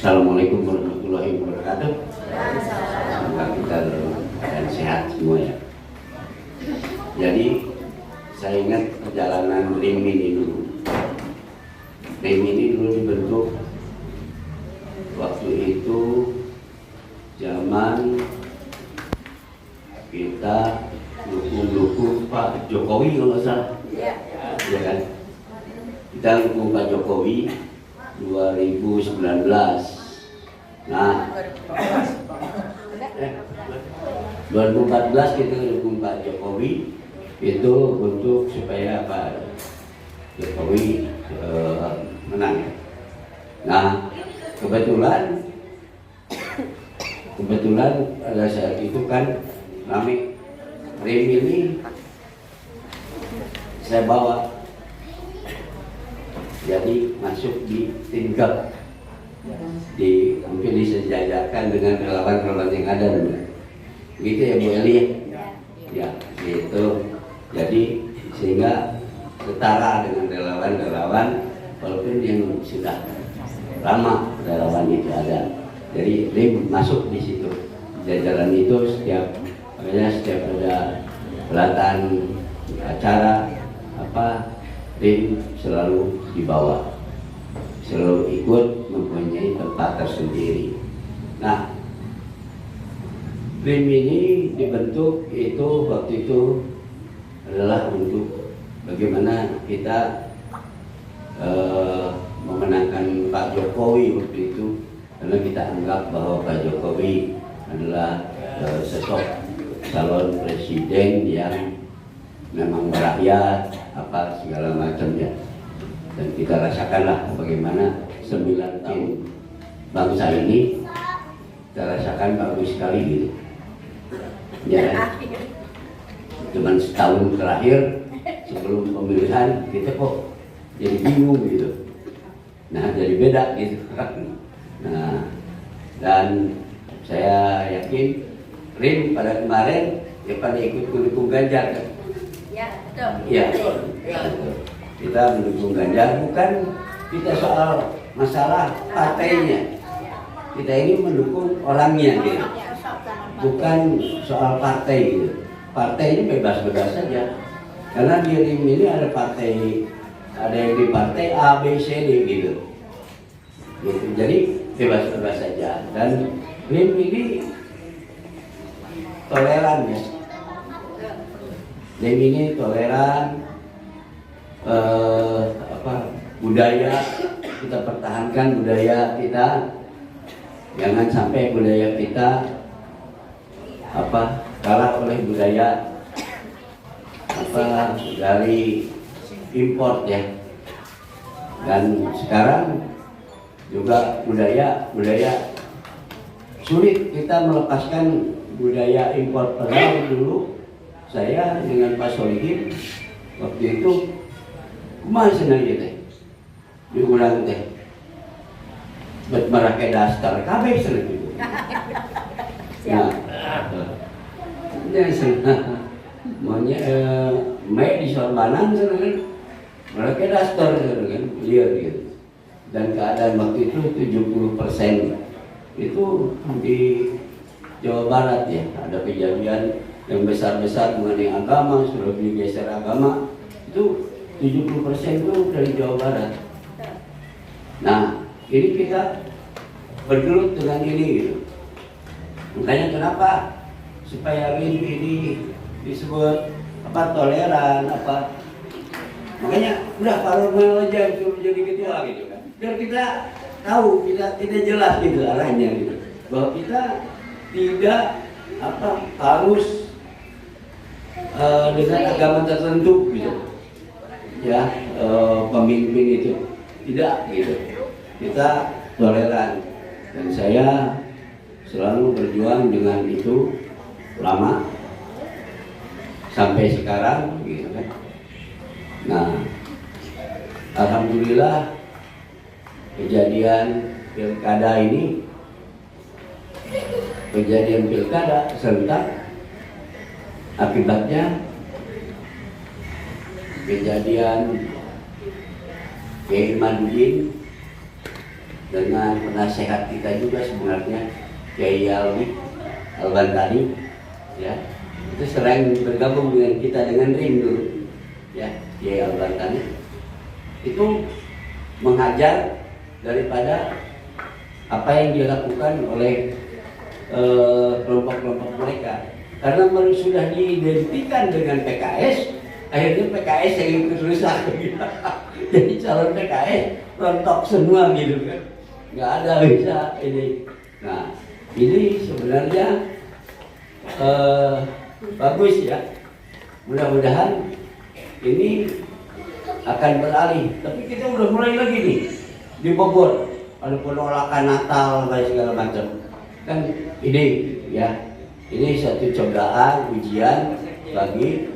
Assalamualaikum warahmatullahi wabarakatuh. Semoga kita dan sehat semua ya. Jadi saya ingat perjalanan RIM ini dulu. RIM ini dulu dibentuk waktu itu zaman kita dukung Pak Jokowi kalau nggak salah. Ya kan? Kita dukung Pak Jokowi 2019. Nah, 2014 kita dukung Pak Jokowi itu untuk supaya Pak Jokowi menang. Nah, kebetulan pada saat itu kan rame RIM ini saya bawa jadi masuk di tingkat mungkin disejajarkan dengan relawan-relawan yang ada dulu. Gitu ya Bu Eli ya gitu. Jadi sehingga setara dengan relawan-relawan walaupun yang sudah lama relawan itu ada. Jadi RIM masuk di situ. Jajaran itu setiap ada pelatihan acara apa RIM selalu dibawa, selalu ikut mempunyai tempat tersendiri. Nah, RIM ini dibentuk itu waktu itu adalah untuk bagaimana kita memenangkan Pak Jokowi waktu itu, karena kita anggap bahwa Pak Jokowi adalah sosok calon presiden yang memang merakyat apa segala macamnya, dan kita rasakanlah bagaimana 9 tahun bangsa ini kita rasakan bagus sekali gitu ya. Cuman setahun terakhir sebelum pemilihan kita kok jadi bingung gitu, nah jadi beda gitu. Nah, dan saya yakin RIM pada kemarin ya pada ikut mendukung Ganjar kan? Ya, betul. Ya, betul. Kita mendukung Ganjar bukan kita soal masalah partainya. Kita ini mendukung orangnya gitu. Bukan soal partai gitu. Partai ini bebas-bebas saja. Karena di RIM ini ada partai, ada yang di partai A, B, C, D gitu. Gitu. Jadi bebas-bebas saja. Dan RIM ini toleran ya. RIM ini toleran, budaya kita pertahankan budaya kita, jangan sampai budaya kita kalah oleh budaya dari import ya. Dan sekarang juga budaya sulit kita melepaskan budaya import. Padahal dulu saya dengan Pak Solihin waktu itu kumaha senang teh diulang teh bet merake dasar kabeh senang gitu. Nah, maunya di sorbanan senang merake dasar kan liar gitu. Dan keadaan waktu itu 70% itu di Jawa Barat ya, ada kejadian yang besar-besar mengenai agama, sudah digeser agama, itu 70% itu dari Jawa Barat. Nah, ini kita bergelut dengan ini gitu. Makanya kenapa supaya ini disebut toleran makanya udah Pak Romel aja suruh jadi ketua gitu kan. Biar kita tahu, kita jelas gitu arahnya gitu. Bahwa kita tidak harus dengan agama tertentu gitu ya, pemimpin itu tidak gitu. Kita toleran, dan saya selalu berjuang dengan itu lama sampai sekarang gitu kan. Nah, alhamdulillah kejadian pilkada serentak akibatnya kejadian Kiai Madudin dengan penasehat kita juga sebenarnya Kiai Alwi Al-Bantani, ya, itu sering bergabung dengan kita dengan RIM dulu, ya, Kiai Al-Bantani itu menghajar daripada apa yang dilakukan oleh kelompok-kelompok mereka, karena sudah diidentikan dengan PKS, akhirnya PKS yang ikut rusak gitu. Jadi calon PKS rontok semua gitu kan, nggak ada bisa ini. Nah ini sebenarnya bagus ya, mudah-mudahan ini akan beralih. Tapi kita udah mulai lagi nih di Bogor, ada penolakan Natal dan segala macam. Kan ini ya, ini satu cobaan ujian bagi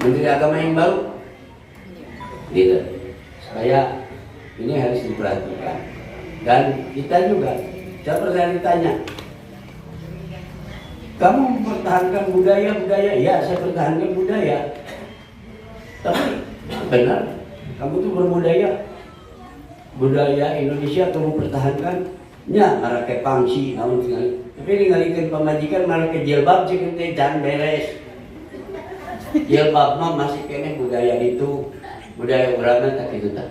Menteri Agama yang baru, gitu. Supaya ini harus diperhatikan. Dan kita juga, saya pernah ditanya, kamu mempertahankan budaya? Ya, saya pertahankan budaya. Tapi benar, kamu tuh berbudaya. Budaya Indonesia kamu pertahankan. Ya, malah ke pangsi, namun sekali. Tapi ninggalin pemajikan malah ke jilbab sih kita jangan beres. Jilbab mah masih kene budaya itu, budaya ulama tak itu tak.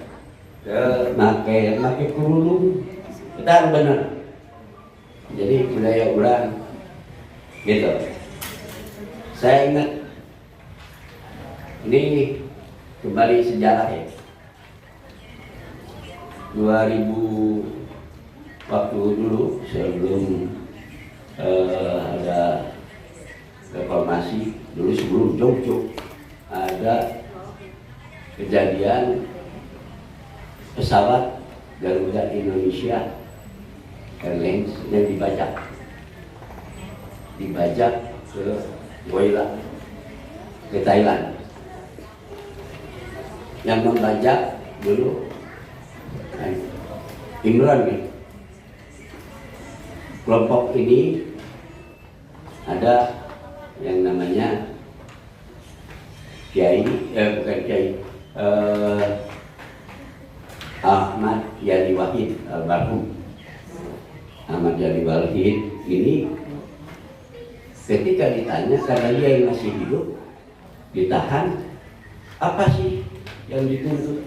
Make kerudung, betul benar. Jadi budaya ulama, gitu. Saya ingat ini kembali sejarah ya. 2000 waktu dulu sebelum ada reformasi, dulu sebelum Jogja ada kejadian pesawat Garuda Indonesia Airlines yang dibajak ke Goila, ke Thailand. Yang membajak dulu Imran nih. Kelompok ini ada yang namanya Ahmad Yani Wahid almarhum. Ahmad Yani Wahid ini ketika ditanya, karena dia yang masih hidup ditahan, apa sih yang dituntut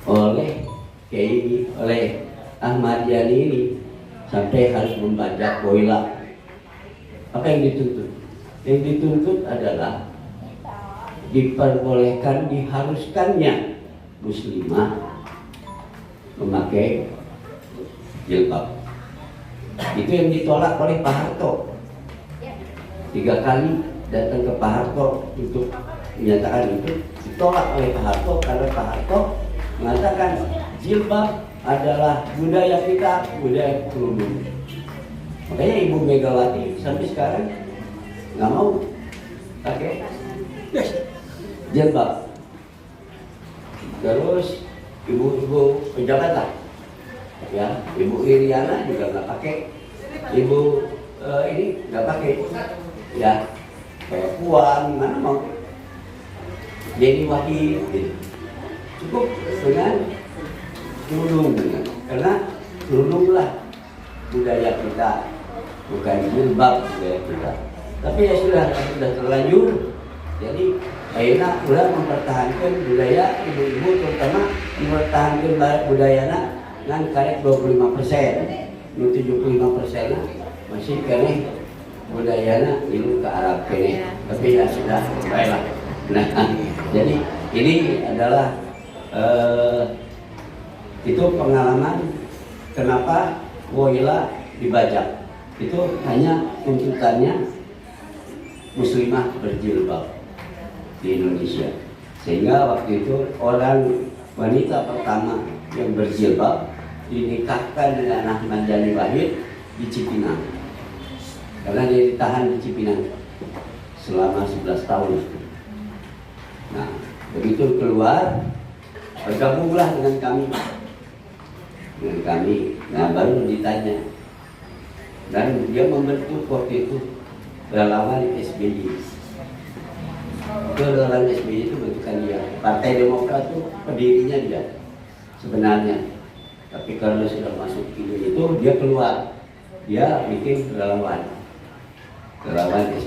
oleh Ahmad Yani ini sampai harus membajak Goila? Apa yang dituntut? Yang dituntut adalah diperbolehkan, diharuskannya muslimah memakai jilbab. Itu yang ditolak oleh Pak Harto. 3 kali datang ke Pak Harto untuk menyatakan itu, ditolak oleh Pak Harto karena Pak Harto mengatakan jilbab adalah budaya kita, budaya kerudung. Makanya Ibu Megawati sampai sekarang nggak mau pakai jilbab. Terus ibu-ibu pejabat lah, ya, Ibu Iriana juga nggak pakai, Ibu ini nggak pakai, ya, kayak Puan, mana mau, Yeni Wahid, gitu. Cukup dengan kerudung, karena kerudunglah budaya kita, bukan jilbab budaya kita. Tapi ya sudah terlanjur. Jadi akhirnya sudah mempertahankan budaya ibu-ibu, terutama mempertahankan budayana dengan karek 25%, 75% masih kene budayana ilu ke Arab kene. Tapi ya sudah, baiklah. Nah, jadi ini adalah itu pengalaman kenapa Goila dibajak. Itu hanya tuntutannya muslimah berjilbab di Indonesia. Sehingga waktu itu orang wanita pertama yang berjilbab dinikahkan dengan Ahmad Yani Wahid di Cipinang. Karena dia ditahan di Cipinang selama 11 tahun. Nah, begitu keluar, bergabunglah dengan kami. Nah baru ditanya, dan dia membentuk waktu itu relawan SBY. Itu relawan SBY itu bentukan dia. Partai Demokrat itu pendirinya dia sebenarnya. Tapi kalau sudah masuk itu dia keluar, dia bikin relawan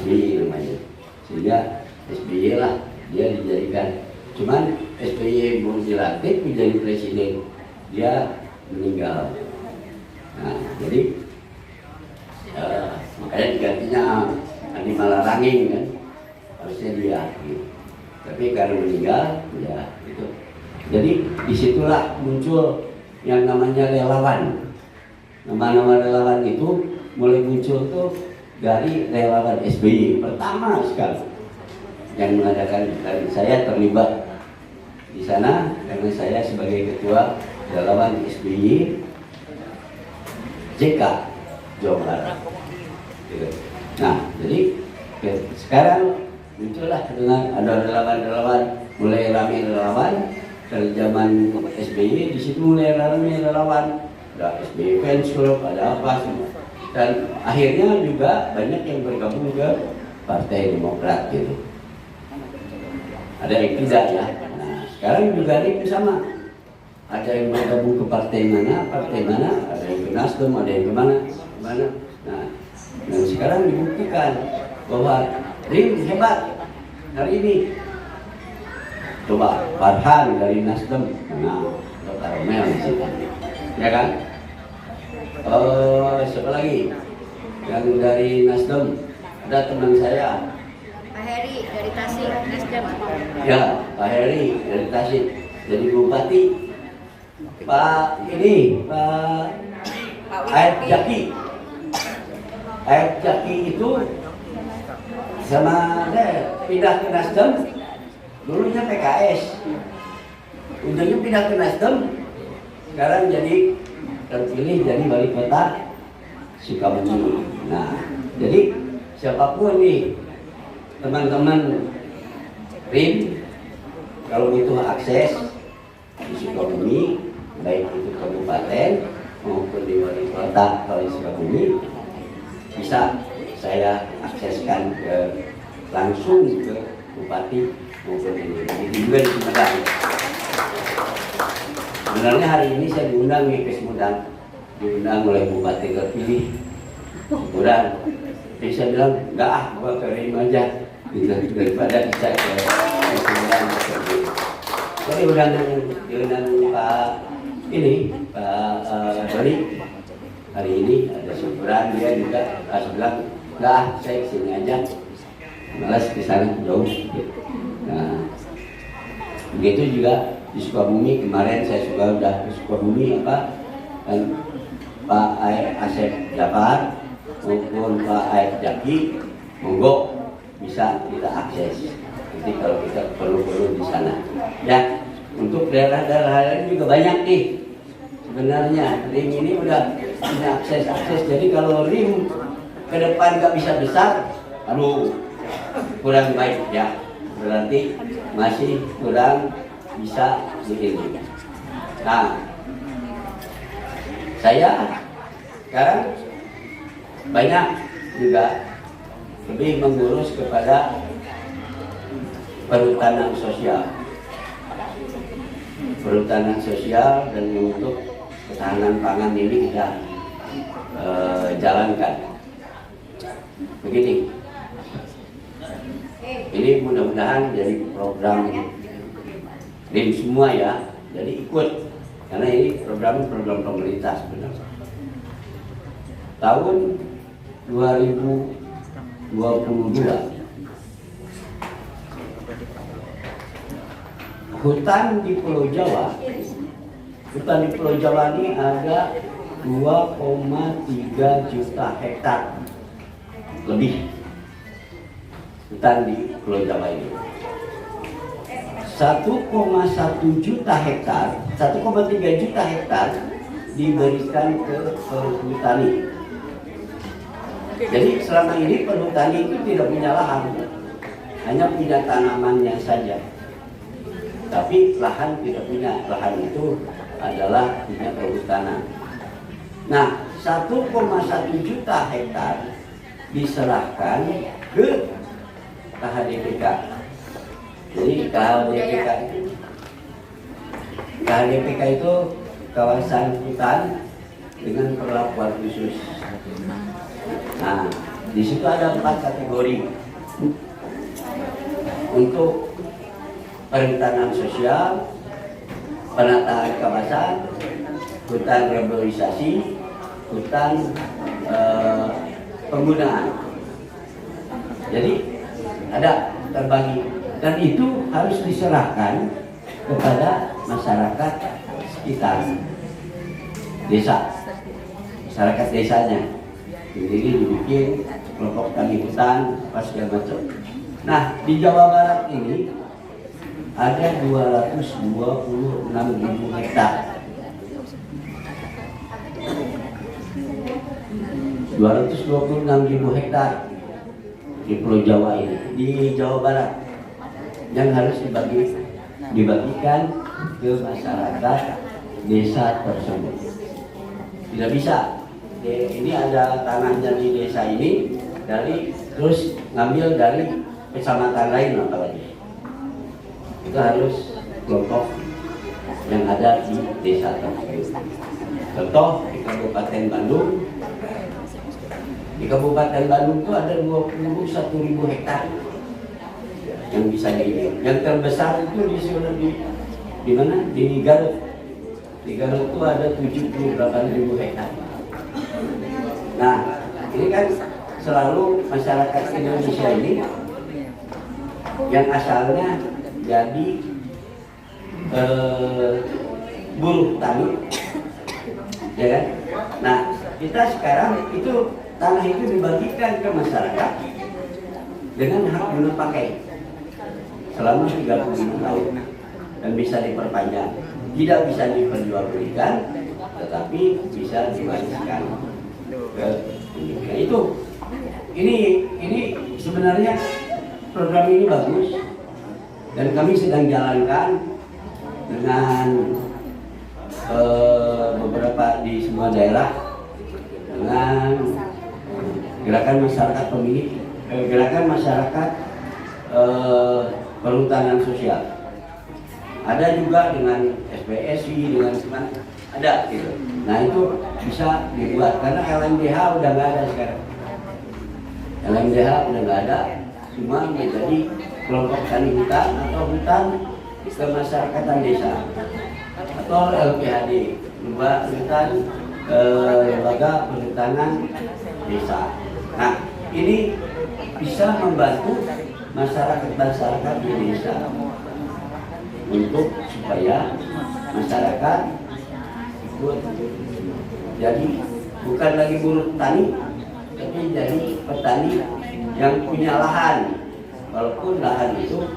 SBY namanya. Sehingga SBY lah dia dijadikan. Cuman SBY belum dilantik menjadi presiden, dia meninggal. Nah, jadi makanya digantinya Andi Malaranging kan, harusnya dia. Gitu. Tapi karena meninggal, ya itu. Jadi disitulah muncul yang namanya relawan. Nama-nama relawan itu mulai muncul tuh dari relawan SBY pertama sekali yang mengadakan. Dan saya terlibat di sana karena saya sebagai ketua relawan SBY JK Jawa Barat. Nah, jadi sekarang muncullah dengan ada relawan-relawan, mulai ramai relawan. Dari zaman SBY di situ mulai ramai relawan, ada SBY Fans Club, ada apa semua. Dan akhirnya juga banyak yang bergabung ke Partai Demokrat gitu. Ada yang tidak ya. Nah, sekarang juga ini sama. Ada yang bergabung ke partai mana, ada yang ke Nasdem, ada yang kemana. Nah, dan sekarang dibuktikan bahwa RIM hebat hari ini. Coba Farhan dari Nasdem, nah, Dr. Romel di situ, ya kan? Siapa lagi yang dari Nasdem? Ada teman saya, Pak Heri dari Tasik, Nasdem. ya, Pak Heri dari Tasik, jadi bupati. Pak Aib Jaki itu sama dia pindah ke Nasdem. Dulunya PKS, ujungnya pindah ke Nasdem, sekarang jadi terpilih jadi wali kota Sukabumi. Nah, jadi siapapun nih teman-teman RIM, kalau butuh akses di Sukabumi, baik itu kabupaten maupun di wali kota kalau di Sukabumi, bisa saya akseskan langsung ke bupati maupun ini juga di Sumedang. Sebenarnya hari ini saya diundang nih ke Sumedang, diundang oleh bupati terpilih Sumedang. Jadi saya bilang enggak gua ke RIM aja gitu, daripada bisa ke Sumedang. Jadi diundang Pak Dori hari ini ada syukuran, dia juga bilang enggak, saya kesini aja, malas kesana jauh. Nah, begitu juga di Sukabumi kemarin saya udah di Sukabumi dan Pak Asep Jafar maupun Pak Aib Jaki, monggo bisa kita akses. Jadi kalau kita perlu di sana. Ya, untuk daerah-daerah lain juga banyak nih. Sebenarnya RIM ini udah punya akses. Jadi kalau RIM ke depan nggak bisa besar, aduh kurang baik ya. Berarti masih kurang bisa begini. Nah, saya sekarang banyak juga lebih mengurus kepada perhutanan sosial dan untuk ketahanan pangan ini kita jalankan. Begini. Ini mudah-mudahan jadi program RIM semua ya, jadi ikut karena ini program pemerintah sebenarnya. Tahun 2022 hutan di Pulau Jawa ini ada 2,3 juta hektar lebih. Hutan di Pulau Jawa ini 1,1 juta hektar, 1,3 juta hektar diberikan ke perhutani. Jadi selama ini perhutani itu tidak punya lahan, hanya punya tanamannya saja. Tapi lahan tidak punya, lahan itu adalah punya perhutanan. Nah, 1,1 juta hektar diserahkan ke KHDPK. Jadi KHDPK itu kawasan hutan dengan perlakuan khusus. Nah, di situ ada 4 kategori untuk perhutanan sosial, penataan kawasan, hutan reboisasi, hutan penggunaan. Jadi ada terbagi dan itu harus diserahkan kepada masyarakat sekitar desa, masyarakat desanya. Jadi dibikin kelompok tani hutan, apa segala macam. Nah, di Jawa Barat ini ada 226.000 hektar. 226.000 hektar di Pulau Jawa ini, di Jawa Barat, yang harus dibagikan ke masyarakat desa tersebut. Tidak bisa, ini ada tanahnya di desa ini, terus ngambil dari kecamatan lain apalagi. Itu harus kelompok yang ada di desa tersebut. Contoh di Kabupaten Bandung. Di Kabupaten Bandung itu ada 21.000 hektar yang bisa yang terbesar itu di mana? Di Garut. Di Garut itu ada 78.000 hektar. Nah, ini kan selalu masyarakat Indonesia ini yang asalnya jadi buruh tani, ya kan? Nah, kita sekarang itu tanah itu dibagikan ke masyarakat dengan hak guna pakai selama 35 tahun dan bisa diperpanjang. Tidak bisa diperjualbelikan, tetapi bisa diwariskan ke nah, itu. Ini sebenarnya program ini bagus dan kami sedang jalankan dengan beberapa di semua daerah dengan gerakan masyarakat pemilih, gerakan masyarakat perhutanan sosial. Ada juga dengan SPSI, dengan teman ada gitu. Nah itu bisa dibuat karena LMDH udah nggak ada sekarang. LMDH udah nggak ada, cuma menjadi kelompok tani hutan atau hutan kemasyarakatan desa atau LPHD, lembaga perhutanan desa. Nah ini bisa membantu masyarakat di desa untuk supaya masyarakat ikut jadi bukan lagi buruh tani, tapi jadi petani yang punya lahan, walaupun lahan itu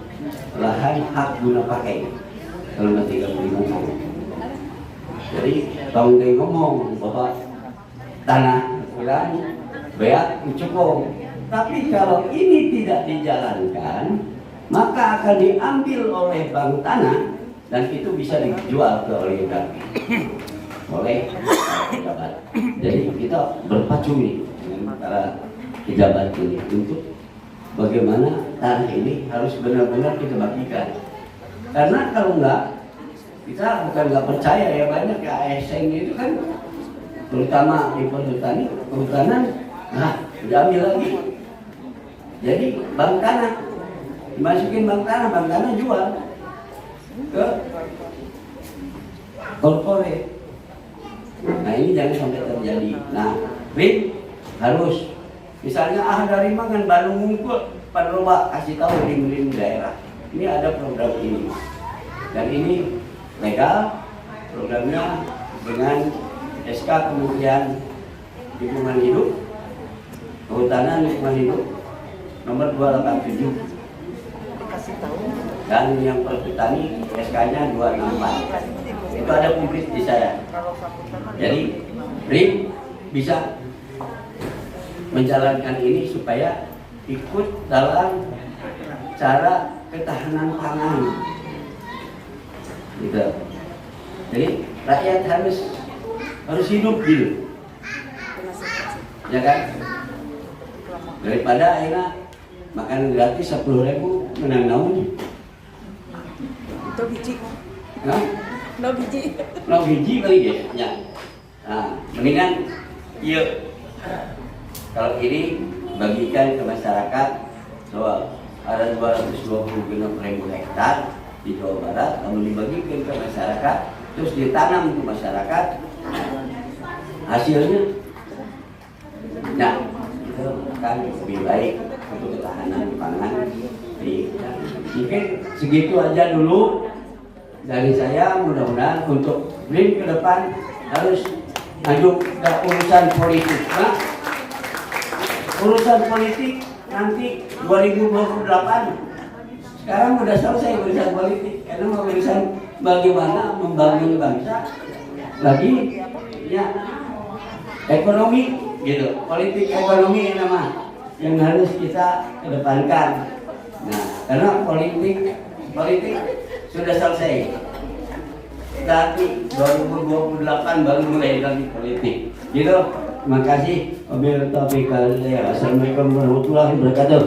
lahan hak guna pakai selama 35 tahun. Jadi tahun dia ngomong bahwa tanah kurang, beak cukup. Tapi kalau ini tidak dijalankan, maka akan diambil oleh bank tanah dan itu bisa dijual ke oligarki oleh pejabat. Jadi kita berpacu nih dengan para pejabat ini untuk bagaimana tanah ini harus benar-benar kita bagikan. Karena kalau enggak, kita bukan nggak percaya ya, banyak ya ASN itu kan terutama di perhutanan, nah diambil lagi. Jadi bank tanah dimasukin bank tanah jual ke korporat. Nah ini jangan sampai terjadi. Nah, harus misalnya dari mangan baru ngumpul panroba kasih tahu di daerah. Ini ada program ini dan ini legal programnya dengan SK Kementerian Lingkungan Hidup, Kehutanan Lingkungan Hidup nomor 287 dan yang perhutani SK-nya 264. Itu ada publik di saya. Jadi BRIN bisa menjalankan ini supaya ikut dalam cara ketahanan pangan. Gitu. Jadi rakyat harus hidup gitu. Ya kan? Daripada akhirnya makan gratis 10.000 menang naon. Itu biji. Nah, No biji. No biji kali ya. Nah, mendingan yuk kalau ini bagikan ke masyarakat. So, ada 226.000 hektar di Jawa Barat, lalu dibagikan ke masyarakat, terus ditanam ke masyarakat. Hasilnya, nah, itu akan lebih baik untuk ketahanan pangan. Mungkin segitu aja dulu dari saya. Mudah-mudahan untuk BRIN ke depan harus maju ke urusan politik. Nah, urusan politik nanti 2028 sekarang udah selesai urusan politik, karena urusan bagaimana membangun bangsa lagi ya, ekonomi gitu, politik ekonomi nama yang harus kita kedepankan. Nah, karena politik sudah selesai, tapi 2028 baru mulai lagi politik gitu. Terima kasih. Wabillahi taufiq wal hidayah. Assalamualaikum warahmatullahi wabarakatuh.